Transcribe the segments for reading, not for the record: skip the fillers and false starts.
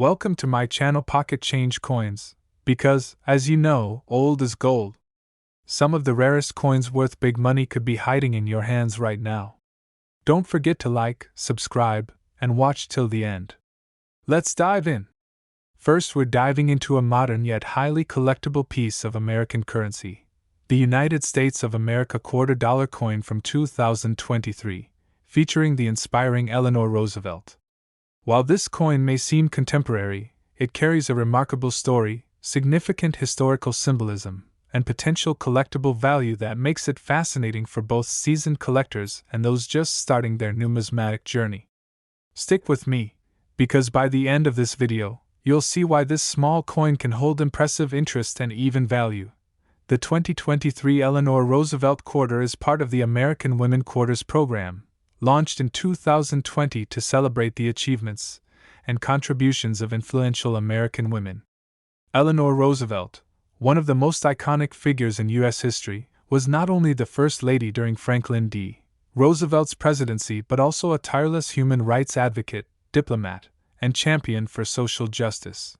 Welcome to my channel Pocket Change Coins, because, as you know, old is gold. Some of the rarest coins worth big money could be hiding in your hands right now. Don't forget to like, subscribe, and watch till the end. Let's dive in. First, we're diving into a modern yet highly collectible piece of American currency, the United States of America $quarter coin from 2023, featuring the inspiring Eleanor Roosevelt. While this coin may seem contemporary, it carries a remarkable story, significant historical symbolism, and potential collectible value that makes it fascinating for both seasoned collectors and those just starting their numismatic journey. Stick with me, because by the end of this video, you'll see why this small coin can hold impressive interest and even value. The 2023 Eleanor Roosevelt Quarter is part of the American Women Quarters program, launched in 2020 to celebrate the achievements and contributions of influential American women. Eleanor Roosevelt, one of the most iconic figures in U.S. history, was not only the First Lady during Franklin D. Roosevelt's presidency but also a tireless human rights advocate, diplomat, and champion for social justice.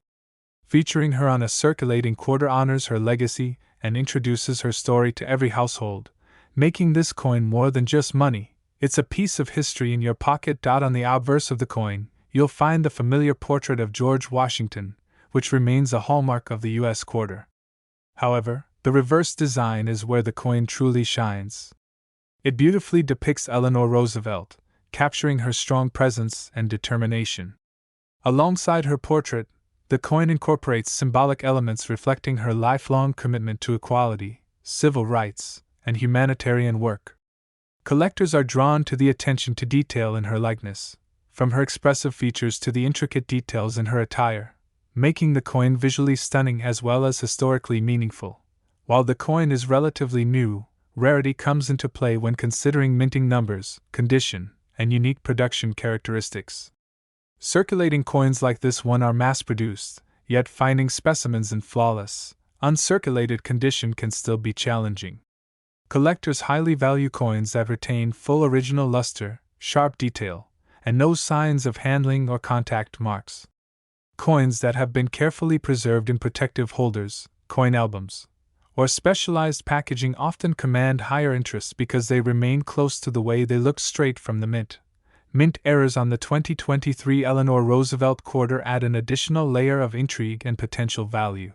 Featuring her on a circulating quarter honors her legacy and introduces her story to every household, making this coin more than just money. It's a piece of history in your pocket. On the obverse of the coin, you'll find the familiar portrait of George Washington, which remains a hallmark of the U.S. quarter. However, the reverse design is where the coin truly shines. It beautifully depicts Eleanor Roosevelt, capturing her strong presence and determination. Alongside her portrait, the coin incorporates symbolic elements reflecting her lifelong commitment to equality, civil rights, and humanitarian work. Collectors are drawn to the attention to detail in her likeness, from her expressive features to the intricate details in her attire, making the coin visually stunning as well as historically meaningful. While the coin is relatively new, rarity comes into play when considering minting numbers, condition, and unique production characteristics. Circulating coins like this one are mass-produced, yet finding specimens in flawless, uncirculated condition can still be challenging. Collectors highly value coins that retain full original luster, sharp detail, and no signs of handling or contact marks. Coins that have been carefully preserved in protective holders, coin albums, or specialized packaging often command higher interest because they remain close to the way they looked straight from the mint. Mint errors on the 2023 Eleanor Roosevelt quarter add an additional layer of intrigue and potential value.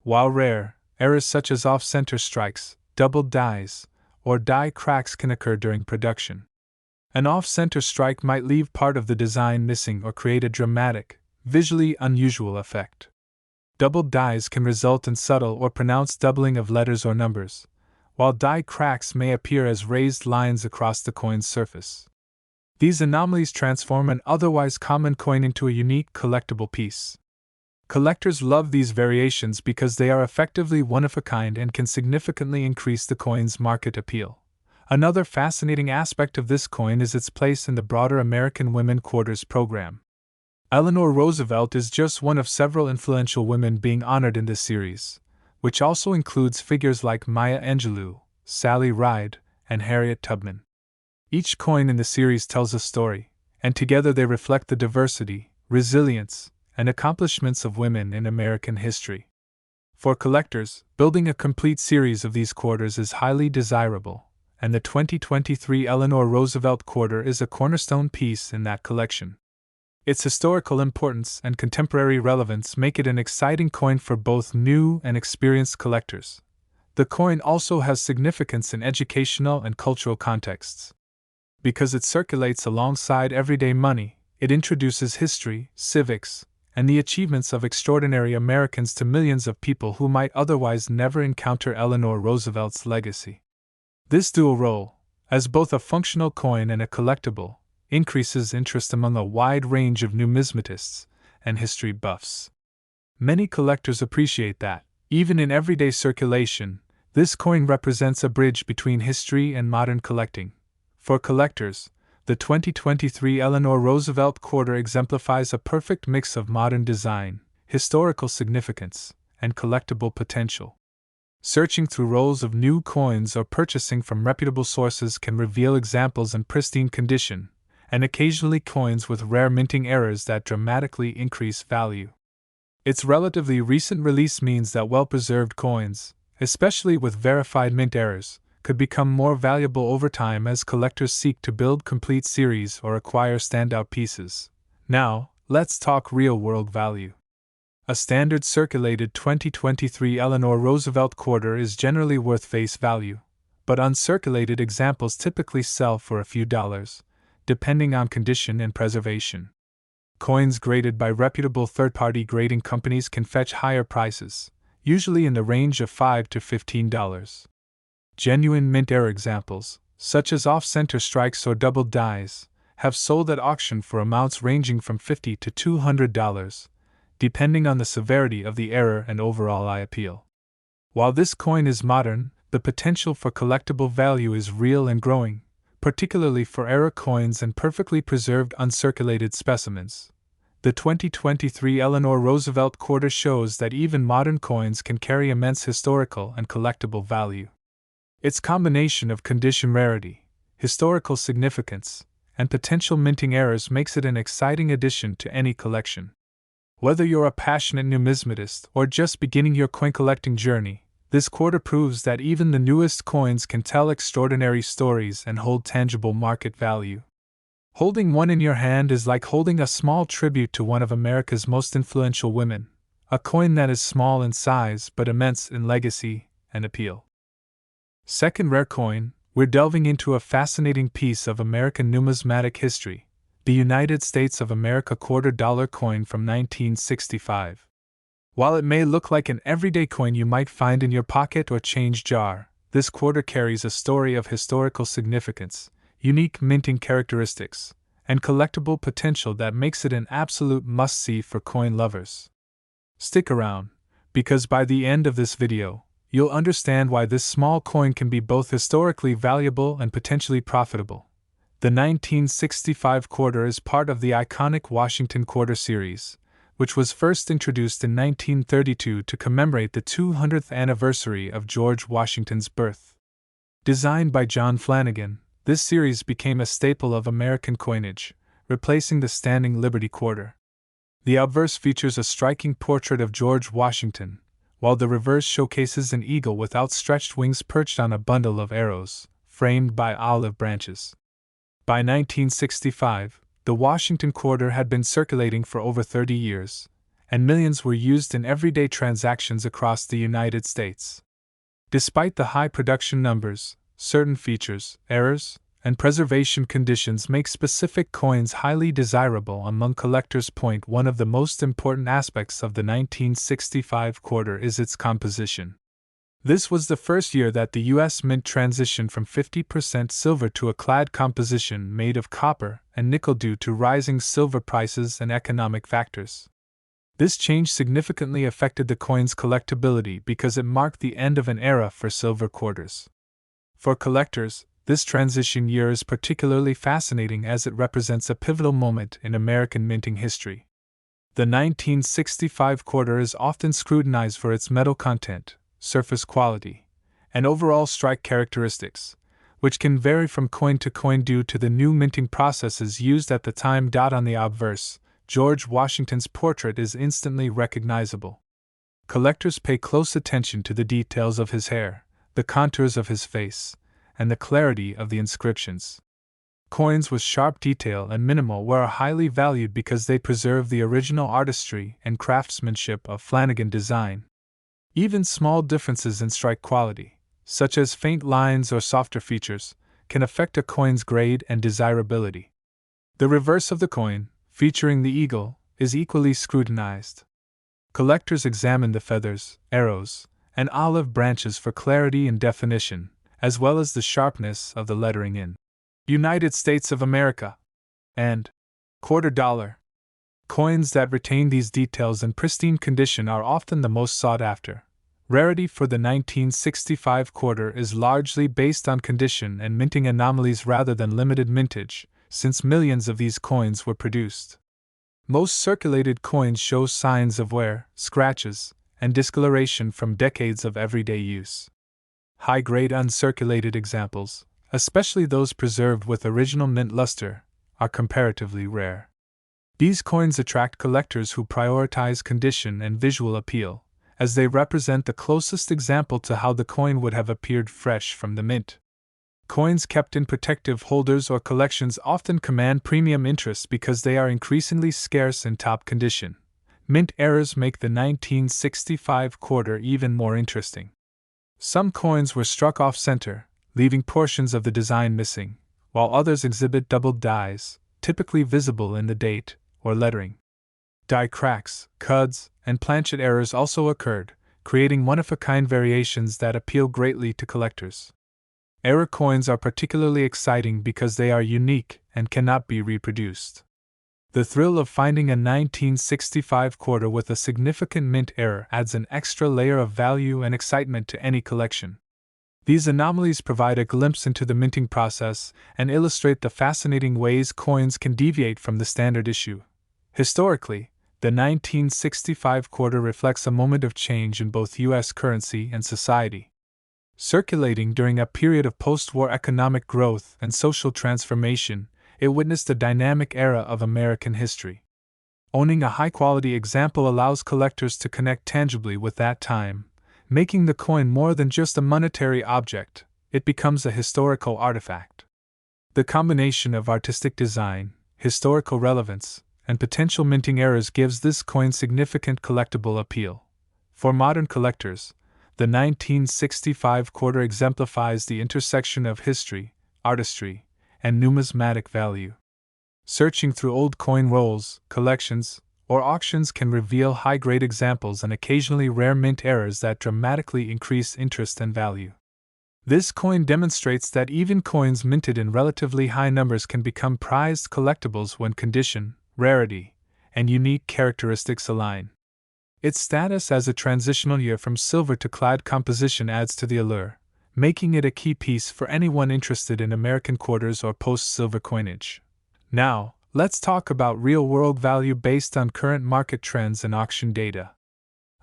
While rare, errors such as off-center strikes, doubled dies, or die cracks can occur during production. An off-center strike might leave part of the design missing or create a dramatic, visually unusual effect. Doubled dies can result in subtle or pronounced doubling of letters or numbers, while die cracks may appear as raised lines across the coin's surface. These anomalies transform an otherwise common coin into a unique collectible piece. Collectors love these variations because they are effectively one-of-a-kind and can significantly increase the coin's market appeal. Another fascinating aspect of this coin is its place in the broader American Women Quarters program. Eleanor Roosevelt is just one of several influential women being honored in this series, which also includes figures like Maya Angelou, Sally Ride, and Harriet Tubman. Each coin in the series tells a story, and together they reflect the diversity, resilience, and accomplishments of women in American history. For collectors, building a complete series of these quarters is highly desirable, and the 2023 Eleanor Roosevelt quarter is a cornerstone piece in that collection. Its historical importance and contemporary relevance make it an exciting coin for both new and experienced collectors. The coin also has significance in educational and cultural contexts. Because it circulates alongside everyday money, it introduces history, civics, and the achievements of extraordinary Americans to millions of people who might otherwise never encounter Eleanor Roosevelt's legacy. This dual role, as both a functional coin and a collectible, increases interest among a wide range of numismatists and history buffs. Many collectors appreciate that, even in everyday circulation, this coin represents a bridge between history and modern collecting. For collectors, the 2023 Eleanor Roosevelt quarter exemplifies a perfect mix of modern design, historical significance, and collectible potential. Searching through rolls of new coins or purchasing from reputable sources can reveal examples in pristine condition, and occasionally coins with rare minting errors that dramatically increase value. Its relatively recent release means that well-preserved coins, especially with verified mint errors, could become more valuable over time as collectors seek to build complete series or acquire standout pieces. Now, let's talk real-world value. A standard circulated 2023 Eleanor Roosevelt quarter is generally worth face value, but uncirculated examples typically sell for a few dollars, depending on condition and preservation. Coins graded by reputable third-party grading companies can fetch higher prices, usually in the range of $5 to $15. Genuine mint error examples, such as off-center strikes or double dies, have sold at auction for amounts ranging from $50 to $200, depending on the severity of the error and overall eye appeal. While this coin is modern, the potential for collectible value is real and growing, particularly for error coins and perfectly preserved uncirculated specimens. The 2023 Eleanor Roosevelt quarter shows that even modern coins can carry immense historical and collectible value. Its combination of condition rarity, historical significance, and potential minting errors makes it an exciting addition to any collection. Whether you're a passionate numismatist or just beginning your coin collecting journey, this quarter proves that even the newest coins can tell extraordinary stories and hold tangible market value. Holding one in your hand is like holding a small tribute to one of America's most influential women, a coin that is small in size but immense in legacy and appeal. Second rare coin, we're delving into a fascinating piece of American numismatic history, the United States of America $quarter coin from 1965. While it may look like an everyday coin you might find in your pocket or change jar, this quarter carries a story of historical significance, unique minting characteristics, and collectible potential that makes it an absolute must-see for coin lovers. Stick around, because by the end of this video, you'll understand why this small coin can be both historically valuable and potentially profitable. The 1965 quarter is part of the iconic Washington Quarter series, which was first introduced in 1932 to commemorate the 200th anniversary of George Washington's birth. Designed by John Flanagan, this series became a staple of American coinage, replacing the standing Liberty quarter. The obverse features a striking portrait of George Washington, while the reverse showcases an eagle with outstretched wings perched on a bundle of arrows, framed by olive branches. By 1965, the Washington quarter had been circulating for over 30 years, and millions were used in everyday transactions across the United States. Despite the high production numbers, certain features, errors, and preservation conditions make specific coins highly desirable among collectors. One of the most important aspects of the 1965 quarter is its composition. This was the first year that the U.S. Mint transitioned from 50% silver to a clad composition made of copper and nickel due to rising silver prices and economic factors. This change significantly affected the coin's collectability because it marked the end of an era for silver quarters. For collectors, this transition year is particularly fascinating as it represents a pivotal moment in American minting history. The 1965 quarter is often scrutinized for its metal content, surface quality, and overall strike characteristics, which can vary from coin to coin due to the new minting processes used at the time. On the obverse, George Washington's portrait is instantly recognizable. Collectors pay close attention to the details of his hair, the contours of his face, and the clarity of the inscriptions. Coins with sharp detail and minimal wear are highly valued because they preserve the original artistry and craftsmanship of Flanagan design. Even small differences in strike quality, such as faint lines or softer features, can affect a coin's grade and desirability. The reverse of the coin, featuring the eagle, is equally scrutinized. Collectors examine the feathers, arrows, and olive branches for clarity and definition, as well as the sharpness of the lettering in United States of America and $quarter. Coins that retain these details in pristine condition are often the most sought after. Rarity for the 1965 quarter is largely based on condition and minting anomalies rather than limited mintage, since millions of these coins were produced. Most circulated coins show signs of wear, scratches, and discoloration from decades of everyday use. High-grade uncirculated examples, especially those preserved with original mint luster, are comparatively rare. These coins attract collectors who prioritize condition and visual appeal, as they represent the closest example to how the coin would have appeared fresh from the mint. Coins kept in protective holders or collections often command premium interest because they are increasingly scarce in top condition. Mint errors make the 1965 quarter even more interesting. Some coins were struck off-center, leaving portions of the design missing, while others exhibit doubled dies, typically visible in the date or lettering. Die cracks, cuds, and planchet errors also occurred, creating one-of-a-kind variations that appeal greatly to collectors. Error coins are particularly exciting because they are unique and cannot be reproduced. The thrill of finding a 1965 quarter with a significant mint error adds an extra layer of value and excitement to any collection. These anomalies provide a glimpse into the minting process and illustrate the fascinating ways coins can deviate from the standard issue. Historically, the 1965 quarter reflects a moment of change in both U.S. currency and society. Circulating during a period of post-war economic growth and social transformation, it witnessed a dynamic era of American history. Owning a high-quality example allows collectors to connect tangibly with that time, making the coin more than just a monetary object. It becomes a historical artifact. The combination of artistic design, historical relevance, and potential minting errors gives this coin significant collectible appeal. For modern collectors, the 1965 quarter exemplifies the intersection of history, artistry, and numismatic value. Searching through old coin rolls, collections, or auctions can reveal high-grade examples and occasionally rare mint errors that dramatically increase interest and value. This coin demonstrates that even coins minted in relatively high numbers can become prized collectibles when condition, rarity, and unique characteristics align. Its status as a transitional year from silver to clad composition adds to the allure, making it a key piece for anyone interested in American quarters or post-silver coinage. Now, let's talk about real-world value based on current market trends and auction data.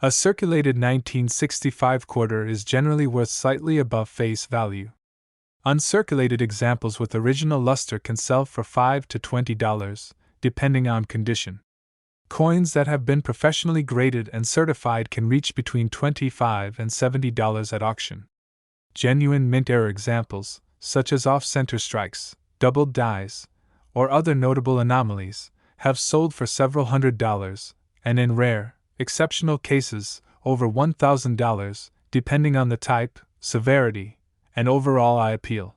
A circulated 1965 quarter is generally worth slightly above face value. Uncirculated examples with original luster can sell for $5 to $20, depending on condition. Coins that have been professionally graded and certified can reach between $25 and $70 at auction. Genuine mint error examples, such as off-center strikes, doubled dies, or other notable anomalies, have sold for several $100s, and in rare, exceptional cases, over $1,000, depending on the type, severity, and overall eye appeal.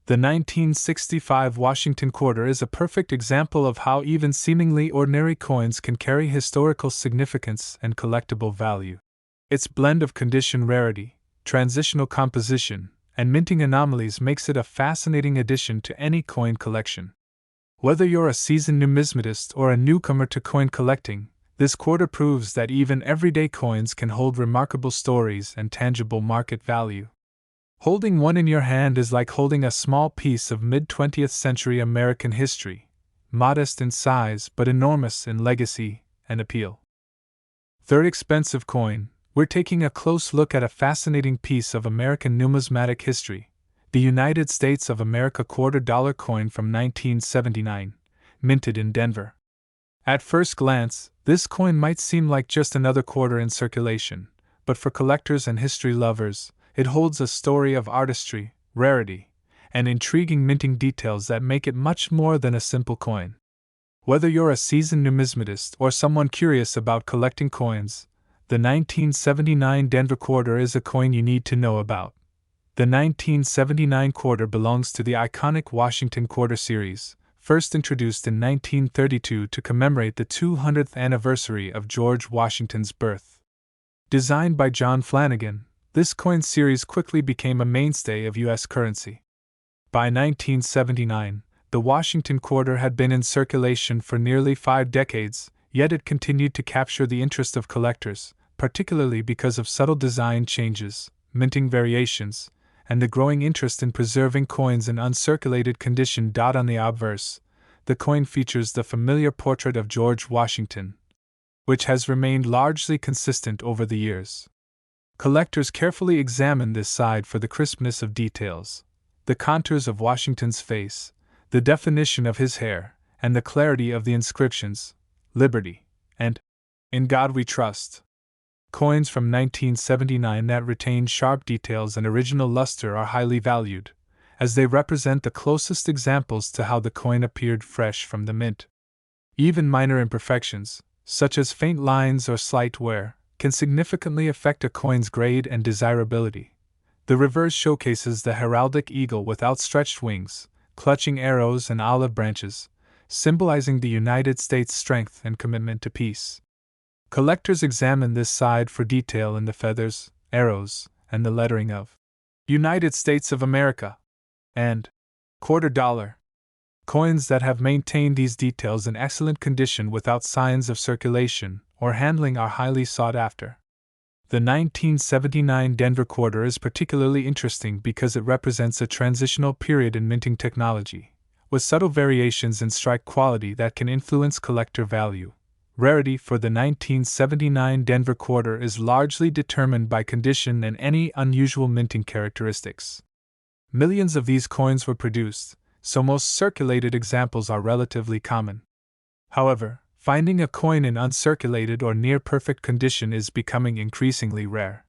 The 1965 Washington quarter is a perfect example of how even seemingly ordinary coins can carry historical significance and collectible value. Its blend of condition rarity, transitional composition, and minting anomalies makes it a fascinating addition to any coin collection. Whether you're a seasoned numismatist or a newcomer to coin collecting, this quarter proves that even everyday coins can hold remarkable stories and tangible market value. Holding one in your hand is like holding a small piece of mid-20th century American history, modest in size but enormous in legacy and appeal. Third expensive coin, we're taking a close look at a fascinating piece of American numismatic history, the United States of America $quarter coin from 1979, minted in Denver. At first glance, this coin might seem like just another quarter in circulation, but for collectors and history lovers, it holds a story of artistry, rarity, and intriguing minting details that make it much more than a simple coin. Whether you're a seasoned numismatist or someone curious about collecting coins, the 1979 Denver quarter is a coin you need to know about. The 1979 quarter belongs to the iconic Washington Quarter series, first introduced in 1932 to commemorate the 200th anniversary of George Washington's birth. Designed by John Flanagan, this coin series quickly became a mainstay of U.S. currency. By 1979, the Washington quarter had been in circulation for nearly 5 decades, yet it continued to capture the interest of collectors, particularly because of subtle design changes, minting variations, and the growing interest in preserving coins in uncirculated condition. On the obverse, the coin features the familiar portrait of George Washington, which has remained largely consistent over the years. Collectors carefully examine this side for the crispness of details, the contours of Washington's face, the definition of his hair, and the clarity of the inscriptions, Liberty, and In God We Trust. Coins from 1979 that retain sharp details and original luster are highly valued, as they represent the closest examples to how the coin appeared fresh from the mint. Even minor imperfections, such as faint lines or slight wear, can significantly affect a coin's grade and desirability. The reverse showcases the heraldic eagle with outstretched wings, clutching arrows and olive branches, symbolizing the United States' strength and commitment to peace. Collectors examine this side for detail in the feathers, arrows, and the lettering of United States of America and $quarter. Coins that have maintained these details in excellent condition without signs of circulation or handling are highly sought after. The 1979 Denver quarter is particularly interesting because it represents a transitional period in minting technology, with subtle variations in strike quality that can influence collector value. Rarity for the 1979 Denver quarter is largely determined by condition and any unusual minting characteristics. Millions of these coins were produced, so most circulated examples are relatively common. However, finding a coin in uncirculated or near-perfect condition is becoming increasingly rare.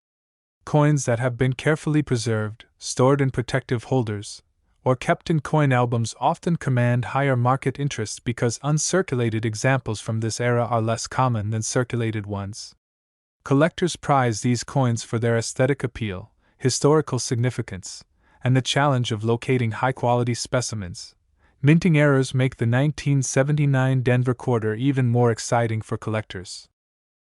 Coins that have been carefully preserved, stored in protective holders, or kept in coin albums often command higher market interest because uncirculated examples from this era are less common than circulated ones. Collectors prize these coins for their aesthetic appeal, historical significance, and the challenge of locating high-quality specimens. Minting errors make the 1979 Denver quarter even more exciting for collectors.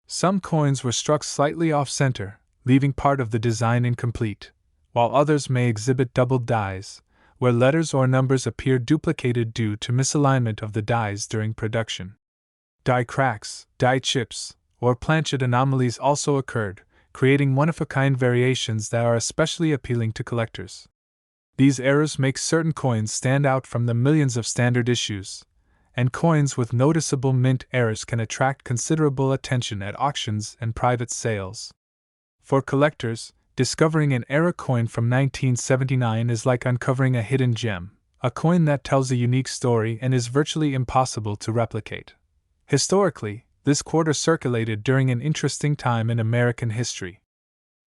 Some coins were struck slightly off-center, leaving part of the design incomplete, while others may exhibit doubled dies, where letters or numbers appear duplicated due to misalignment of the dies during production. Die cracks, die chips, or planchet anomalies also occurred, creating one-of-a-kind variations that are especially appealing to collectors. These errors make certain coins stand out from the millions of standard issues, and coins with noticeable mint errors can attract considerable attention at auctions and private sales. For collectors, discovering an error coin from 1979 is like uncovering a hidden gem, a coin that tells a unique story and is virtually impossible to replicate. Historically, this quarter circulated during an interesting time in American history.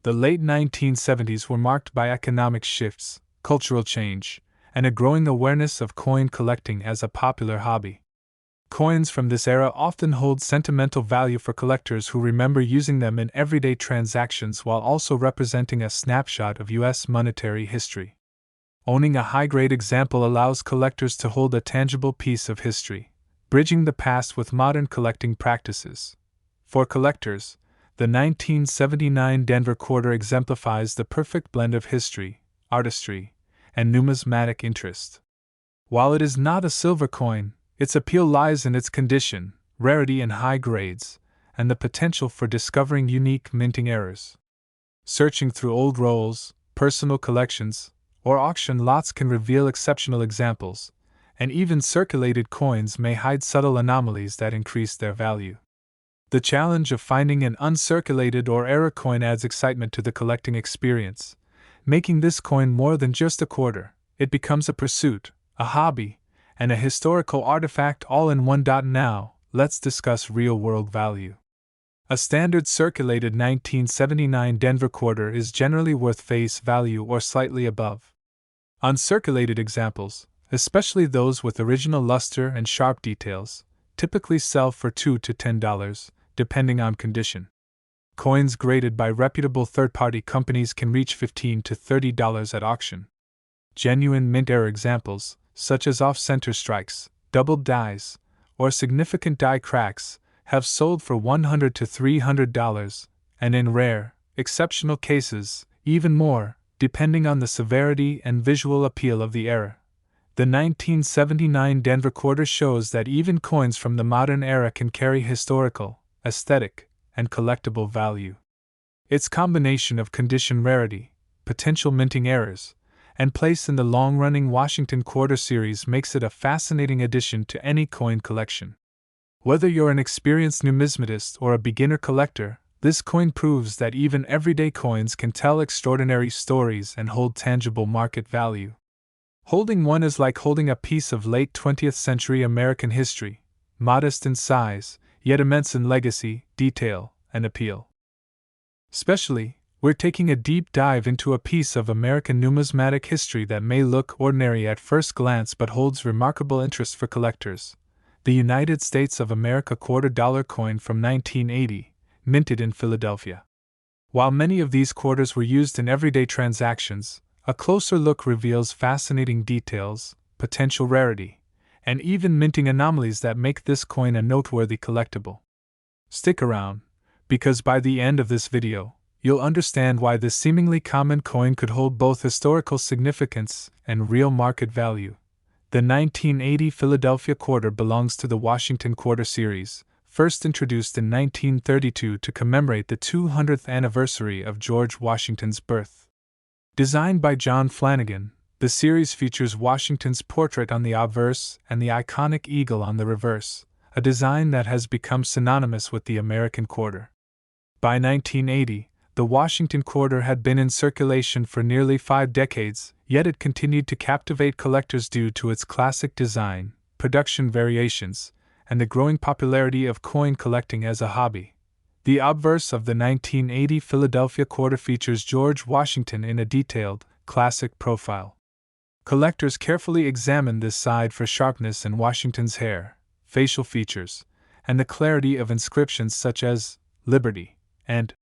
The late 1970s were marked by economic shifts, cultural change, and a growing awareness of coin collecting as a popular hobby. Coins from this era often hold sentimental value for collectors who remember using them in everyday transactions while also representing a snapshot of U.S. monetary history. Owning a high-grade example allows collectors to hold a tangible piece of history, bridging the past with modern collecting practices. For collectors, the 1979 Denver quarter exemplifies the perfect blend of history, artistry, and numismatic interest. While it is not a silver coin, its appeal lies in its condition, rarity and high grades, and the potential for discovering unique minting errors. Searching through old rolls, personal collections, or auction lots can reveal exceptional examples, and even circulated coins may hide subtle anomalies that increase their value. The challenge of finding an uncirculated or error coin adds excitement to the collecting experience, making this coin more than just a quarter. It becomes a pursuit, a hobby, and a historical artifact all in one. Now, let's discuss real-world value. A standard circulated 1979 Denver quarter is generally worth face value or slightly above. Uncirculated examples, especially those with original luster and sharp details, typically sell for $2 to $10, depending on condition. Coins graded by reputable third-party companies can reach $15 to $30 at auction. Genuine mint error examples, such as off-center strikes, doubled dies, or significant die cracks, have sold for $100 to $300, and in rare, exceptional cases, even more, depending on the severity and visual appeal of the error. The 1979 Denver quarter shows that even coins from the modern era can carry historical, aesthetic, and collectible value. Its combination of condition rarity, potential minting errors, and place in the long-running Washington Quarter series makes it a fascinating addition to any coin collection. Whether you're an experienced numismatist or a beginner collector, this coin proves that even everyday coins can tell extraordinary stories and hold tangible market value. Holding one is like holding a piece of late 20th century American history, modest in size, yet immense in legacy, detail, and appeal. Especially, we're taking a deep dive into a piece of American numismatic history that may look ordinary at first glance but holds remarkable interest for collectors: the United States of America $quarter coin from 1980, minted in Philadelphia. While many of these quarters were used in everyday transactions, a closer look reveals fascinating details, potential rarity, and even minting anomalies that make this coin a noteworthy collectible. Stick around, because by the end of this video, you'll understand why this seemingly common coin could hold both historical significance and real market value. The 1980 Philadelphia quarter belongs to the Washington Quarter series, first introduced in 1932 to commemorate the 200th anniversary of George Washington's birth. Designed by John Flanagan, the series features Washington's portrait on the obverse and the iconic eagle on the reverse, a design that has become synonymous with the American quarter. By 1980, the Washington quarter had been in circulation for nearly 5 decades, yet it continued to captivate collectors due to its classic design, production variations, and the growing popularity of coin collecting as a hobby. The obverse of the 1980 Philadelphia quarter features George Washington in a detailed, classic profile. Collectors carefully examine this side for sharpness in Washington's hair, facial features, and the clarity of inscriptions such as Liberty and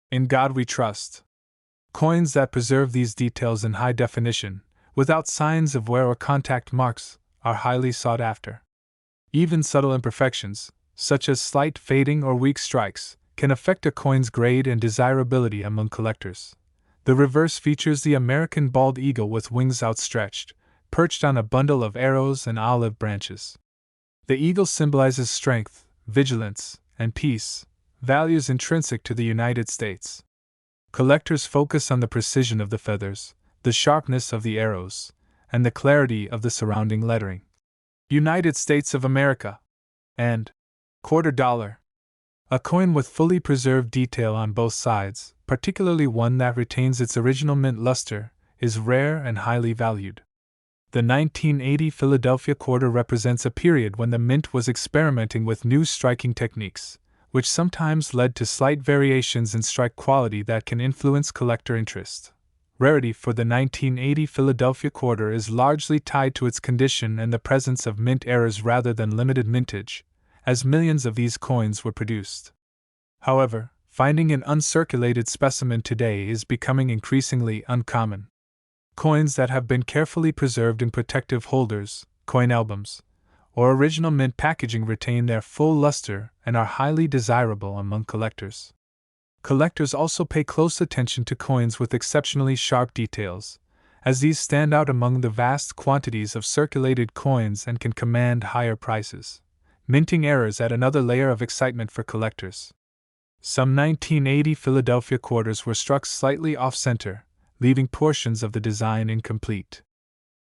In God We Trust. Coins that preserve these details in high definition, without signs of wear or contact marks, are highly sought after. Even subtle imperfections, such as slight fading or weak strikes, can affect a coin's grade and desirability among collectors. The reverse features the American bald eagle with wings outstretched, perched on a bundle of arrows and olive branches. The eagle symbolizes strength, vigilance, and peace, values intrinsic to the United States. Collectors focus on the precision of the feathers, the sharpness of the arrows, and the clarity of the surrounding lettering. United States of America and $quarter. A coin with fully preserved detail on both sides, particularly one that retains its original mint luster, is rare and highly valued. The 1980 Philadelphia quarter represents a period when the mint was experimenting with new striking techniques, which sometimes led to slight variations in strike quality that can influence collector interest. Rarity for the 1980 Philadelphia quarter is largely tied to its condition and the presence of mint errors rather than limited mintage, as millions of these coins were produced. However, finding an uncirculated specimen today is becoming increasingly uncommon. Coins that have been carefully preserved in protective holders, coin albums, or original mint packaging retain their full luster and are highly desirable among collectors. Collectors also pay close attention to coins with exceptionally sharp details, as these stand out among the vast quantities of circulated coins and can command higher prices. Minting errors add another layer of excitement for collectors. Some 1980 Philadelphia quarters were struck slightly off-center, leaving portions of the design incomplete.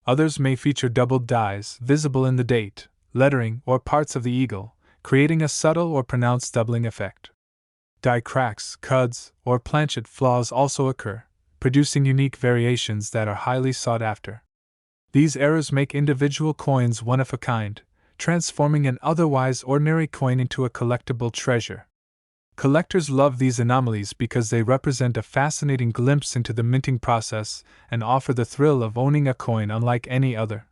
Others may feature doubled dies visible in the date, lettering, or parts of the eagle, creating a subtle or pronounced doubling effect. Die cracks, cuds, or planchet flaws also occur, producing unique variations that are highly sought after. These errors make individual coins one of a kind, transforming an otherwise ordinary coin into a collectible treasure. Collectors love these anomalies because they represent a fascinating glimpse into the minting process and offer the thrill of owning a coin unlike any other.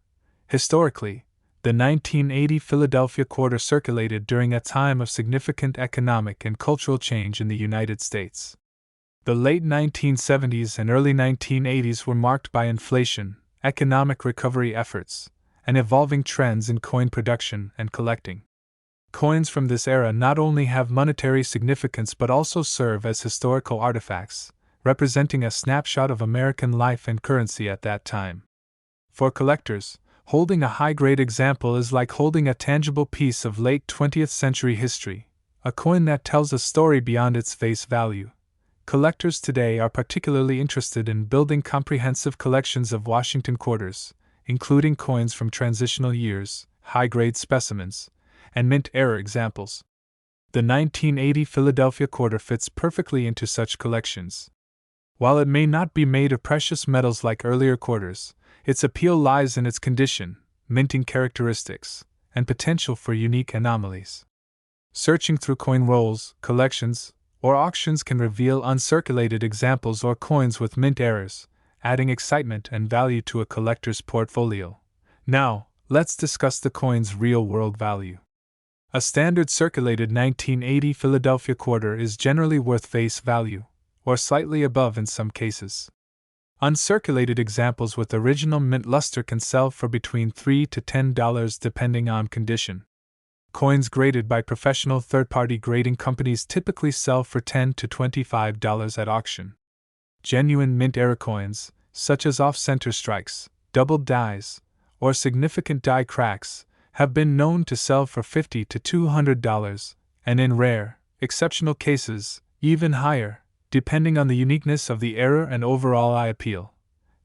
Historically, the 1980 Philadelphia quarter circulated during a time of significant economic and cultural change in the United States. The late 1970s and early 1980s were marked by inflation, economic recovery efforts, and evolving trends in coin production and collecting. Coins from this era not only have monetary significance but also serve as historical artifacts, representing a snapshot of American life and currency at that time. For collectors, holding a high-grade example is like holding a tangible piece of late 20th century history, a coin that tells a story beyond its face value. Collectors today are particularly interested in building comprehensive collections of Washington quarters, including coins from transitional years, high-grade specimens, and mint error examples. The 1980 Philadelphia quarter fits perfectly into such collections. While it may not be made of precious metals like earlier quarters, its appeal lies in its condition, minting characteristics, and potential for unique anomalies. Searching through coin rolls, collections, or auctions can reveal uncirculated examples or coins with mint errors, adding excitement and value to a collector's portfolio. Now, let's discuss the coin's real-world value. A standard circulated 1980 Philadelphia quarter is generally worth face value, or slightly above in some cases. Uncirculated examples with original mint luster can sell for between $3 to $10 depending on condition. Coins graded by professional third-party grading companies typically sell for $10 to $25 at auction. Genuine mint error coins, such as off-center strikes, doubled dies, or significant die cracks, have been known to sell for $50 to $200, and in rare, exceptional cases, even higher, depending on the uniqueness of the error and overall eye appeal.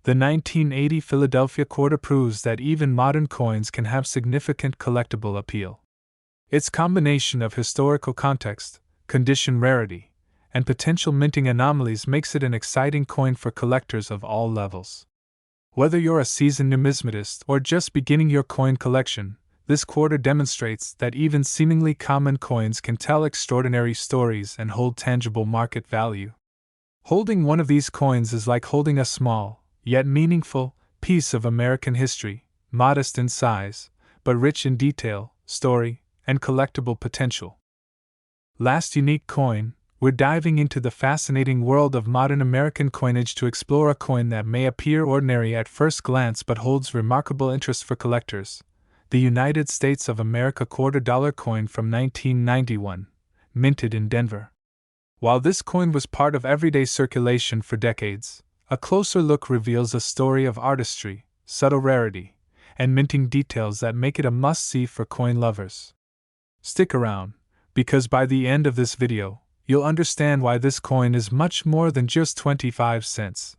The 1980 Philadelphia quarter proves that even modern coins can have significant collectible appeal. Its combination of historical context, condition rarity, and potential minting anomalies makes it an exciting coin for collectors of all levels. Whether you're a seasoned numismatist or just beginning your coin collection, this quarter demonstrates that even seemingly common coins can tell extraordinary stories and hold tangible market value. Holding one of these coins is like holding a small, yet meaningful, piece of American history, modest in size, but rich in detail, story, and collectible potential. Last unique coin, we're diving into the fascinating world of modern American coinage to explore a coin that may appear ordinary at first glance but holds remarkable interest for collectors. The United States of America $quarter coin from 1991, minted in Denver. While this coin was part of everyday circulation for decades, a closer look reveals a story of artistry, subtle rarity, and minting details that make it a must-see for coin lovers. Stick around, because by the end of this video, you'll understand why this coin is much more than just 25 cents.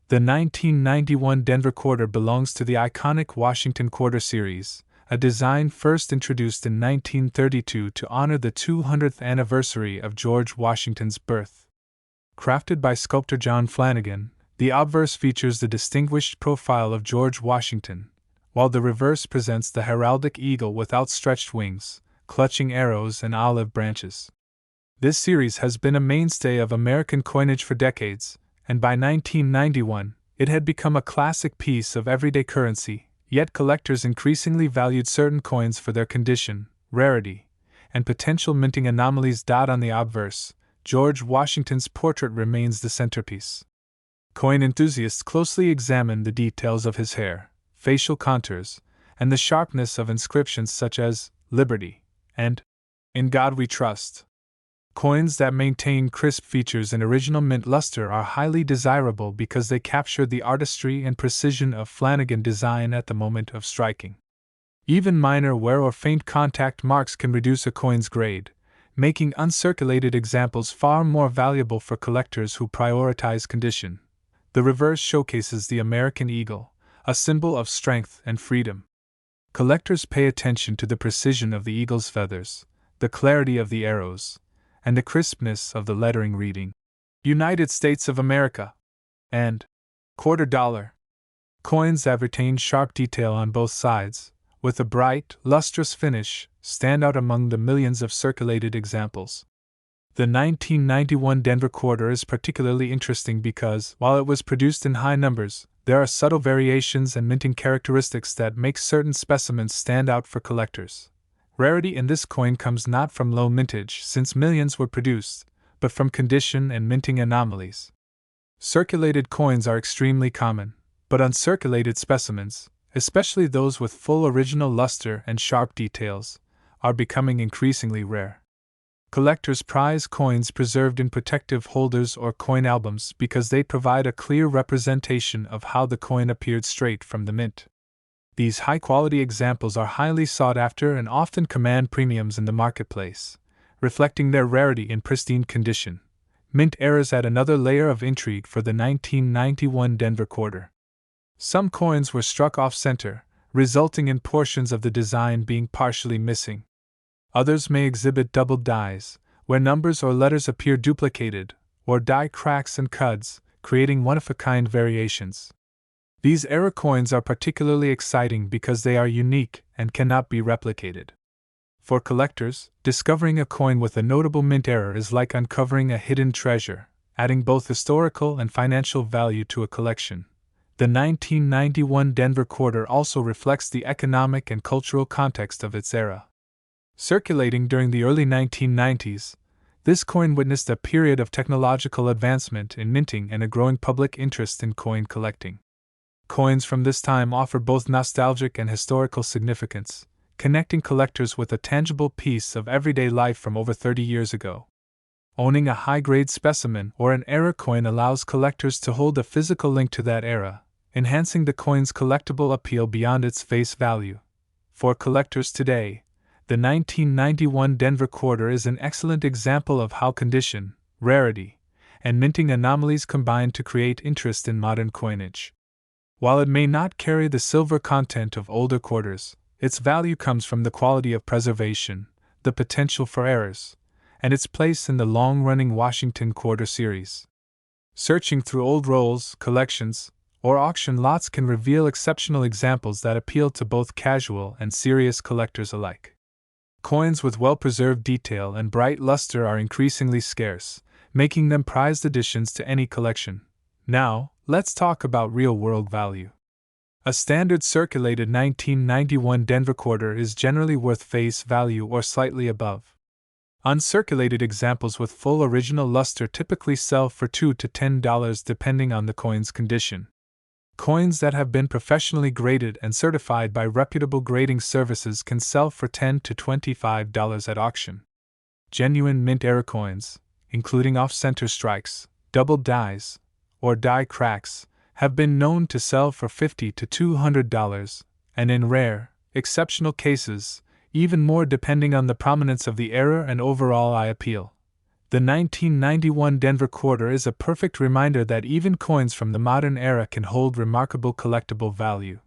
The 1991 Denver quarter belongs to the iconic Washington Quarter series, a design first introduced in 1932 to honor the 200th anniversary of George Washington's birth. Crafted by sculptor John Flanagan, the obverse features the distinguished profile of George Washington, while the reverse presents the heraldic eagle with outstretched wings, clutching arrows and olive branches. This series has been a mainstay of American coinage for decades, and by 1991, it had become a classic piece of everyday currency. Yet collectors increasingly valued certain coins for their condition, rarity, and potential minting anomalies. On the obverse, George Washington's portrait remains the centerpiece. Coin enthusiasts closely examine the details of his hair, facial contours, and the sharpness of inscriptions such as Liberty and In God We Trust. Coins that maintain crisp features and original mint luster are highly desirable because they capture the artistry and precision of Flanagan design at the moment of striking. Even minor wear or faint contact marks can reduce a coin's grade, making uncirculated examples far more valuable for collectors who prioritize condition. The reverse showcases the American eagle, a symbol of strength and freedom. Collectors pay attention to the precision of the eagle's feathers, the clarity of the arrows, and the crispness of the lettering reading United States of America and $quarter. Coins that retain sharp detail on both sides, with a bright, lustrous finish, stand out among the millions of circulated examples. The 1991 Denver quarter is particularly interesting because, while it was produced in high numbers, there are subtle variations and minting characteristics that make certain specimens stand out for collectors. Rarity in this coin comes not from low mintage, since millions were produced, but from condition and minting anomalies. Circulated coins are extremely common, but uncirculated specimens, especially those with full original luster and sharp details, are becoming increasingly rare. Collectors prize coins preserved in protective holders or coin albums because they provide a clear representation of how the coin appeared straight from the mint. These high-quality examples are highly sought after and often command premiums in the marketplace, reflecting their rarity in pristine condition. Mint errors add another layer of intrigue for the 1991 Denver quarter. Some coins were struck off-center, resulting in portions of the design being partially missing. Others may exhibit doubled dies, where numbers or letters appear duplicated, or die cracks and cuds, creating one-of-a-kind variations. These era coins are particularly exciting because they are unique and cannot be replicated. For collectors, discovering a coin with a notable mint era is like uncovering a hidden treasure, adding both historical and financial value to a collection. The 1991 Denver quarter also reflects the economic and cultural context of its era. Circulating during the early 1990s, this coin witnessed a period of technological advancement in minting and a growing public interest in coin collecting. Coins from this time offer both nostalgic and historical significance, connecting collectors with a tangible piece of everyday life from over 30 years ago. Owning a high-grade specimen or an era coin allows collectors to hold a physical link to that era, enhancing the coin's collectible appeal beyond its face value. For collectors today, the 1991 Denver quarter is an excellent example of how condition, rarity, and minting anomalies combine to create interest in modern coinage. While it may not carry the silver content of older quarters, its value comes from the quality of preservation, the potential for errors, and its place in the long-running Washington Quarter series. Searching through old rolls, collections, or auction lots can reveal exceptional examples that appeal to both casual and serious collectors alike. Coins with well-preserved detail and bright luster are increasingly scarce, making them prized additions to any collection. Now, let's talk about real-world value. A standard circulated 1991 Denver quarter is generally worth face value or slightly above. Uncirculated examples with full original luster typically sell for $2 to $10 depending on the coin's condition. Coins that have been professionally graded and certified by reputable grading services can sell for $10 to $25 at auction. Genuine mint era coins, including off-center strikes, double dies, or die cracks, have been known to sell for $50 to $200, and in rare, exceptional cases, even more depending on the prominence of the era and overall eye appeal. The 1991 Denver quarter is a perfect reminder that even coins from the modern era can hold remarkable collectible value.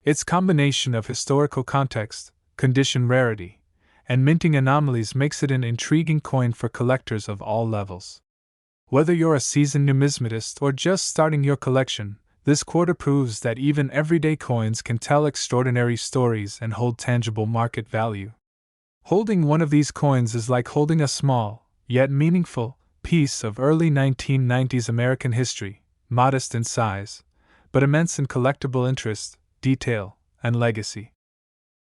Its combination of historical context, condition rarity, and minting anomalies makes it an intriguing coin for collectors of all levels. Whether you're a seasoned numismatist or just starting your collection, this quarter proves that even everyday coins can tell extraordinary stories and hold tangible market value. Holding one of these coins is like holding a small, yet meaningful, piece of early 1990s American history, modest in size, but immense in collectible interest, detail, and legacy.